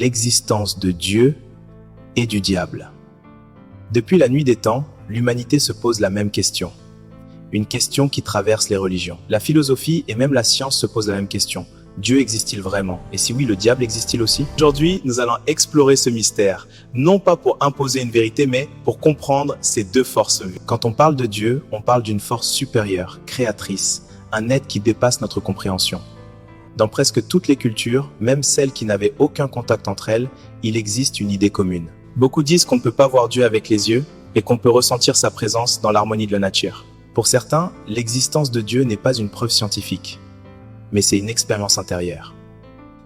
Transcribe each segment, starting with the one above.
l'existence de Dieu et du diable. Depuis la nuit des temps, l'humanité se pose la même question. Une question qui traverse les religions. La philosophie et même la science se posent la même question. Dieu existe-t-il vraiment? Et si oui, le diable existe-t-il aussi? Aujourd'hui, nous allons explorer ce mystère, non pas pour imposer une vérité, mais pour comprendre ces deux forces. Quand on parle de Dieu, on parle d'une force supérieure, créatrice, un être qui dépasse notre compréhension. Dans presque toutes les cultures, même celles qui n'avaient aucun contact entre elles, il existe une idée commune. Beaucoup disent qu'on ne peut pas voir Dieu avec les yeux et qu'on peut ressentir sa présence dans l'harmonie de la nature. Pour certains, l'existence de Dieu n'est pas une preuve scientifique, mais c'est une expérience intérieure.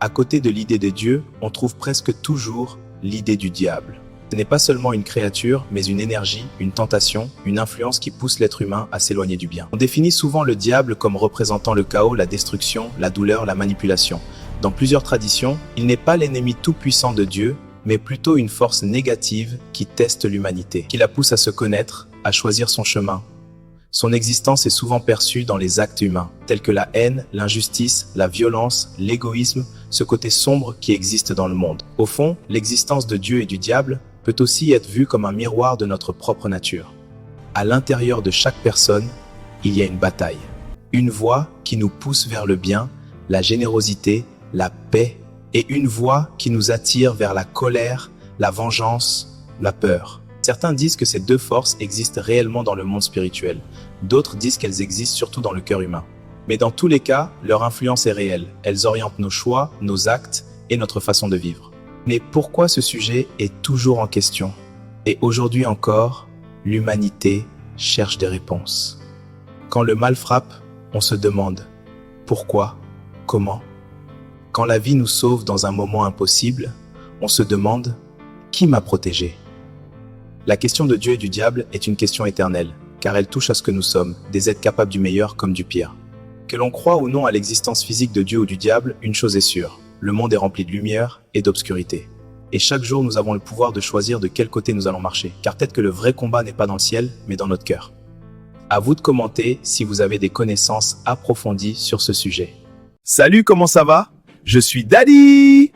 À côté de l'idée de Dieu, on trouve presque toujours l'idée du diable. Ce n'est pas seulement une créature, mais une énergie, une tentation, une influence qui pousse l'être humain à s'éloigner du bien. On définit souvent le diable comme représentant le chaos, la destruction, la douleur, la manipulation. Dans plusieurs traditions, il n'est pas l'ennemi tout-puissant de Dieu, mais plutôt une force négative qui teste l'humanité, qui la pousse à se connaître, à choisir son chemin. Son existence est souvent perçue dans les actes humains, tels que la haine, l'injustice, la violence, l'égoïsme, ce côté sombre qui existe dans le monde. Au fond, l'existence de Dieu et du diable peut aussi être vue comme un miroir de notre propre nature. À l'intérieur de chaque personne, il y a une bataille. Une voix qui nous pousse vers le bien, la générosité, la paix, et une voix qui nous attire vers la colère, la vengeance, la peur. Certains disent que ces deux forces existent réellement dans le monde spirituel. D'autres disent qu'elles existent surtout dans le cœur humain. Mais dans tous les cas, leur influence est réelle. Elles orientent nos choix, nos actes et notre façon de vivre. Mais pourquoi ce sujet est toujours en question? Et aujourd'hui encore, l'humanité cherche des réponses. Quand le mal frappe, on se demande pourquoi, comment? Quand la vie nous sauve dans un moment impossible, on se demande qui m'a protégé? La question de Dieu et du diable est une question éternelle, car elle touche à ce que nous sommes, des êtres capables du meilleur comme du pire. Que l'on croit ou non à l'existence physique de Dieu ou du diable, une chose est sûre, le monde est rempli de lumière et d'obscurité. Et chaque jour, nous avons le pouvoir de choisir de quel côté nous allons marcher, car peut-être que le vrai combat n'est pas dans le ciel, mais dans notre cœur. À vous de commenter si vous avez des connaissances approfondies sur ce sujet. Salut, comment ça va? Je suis Daddy!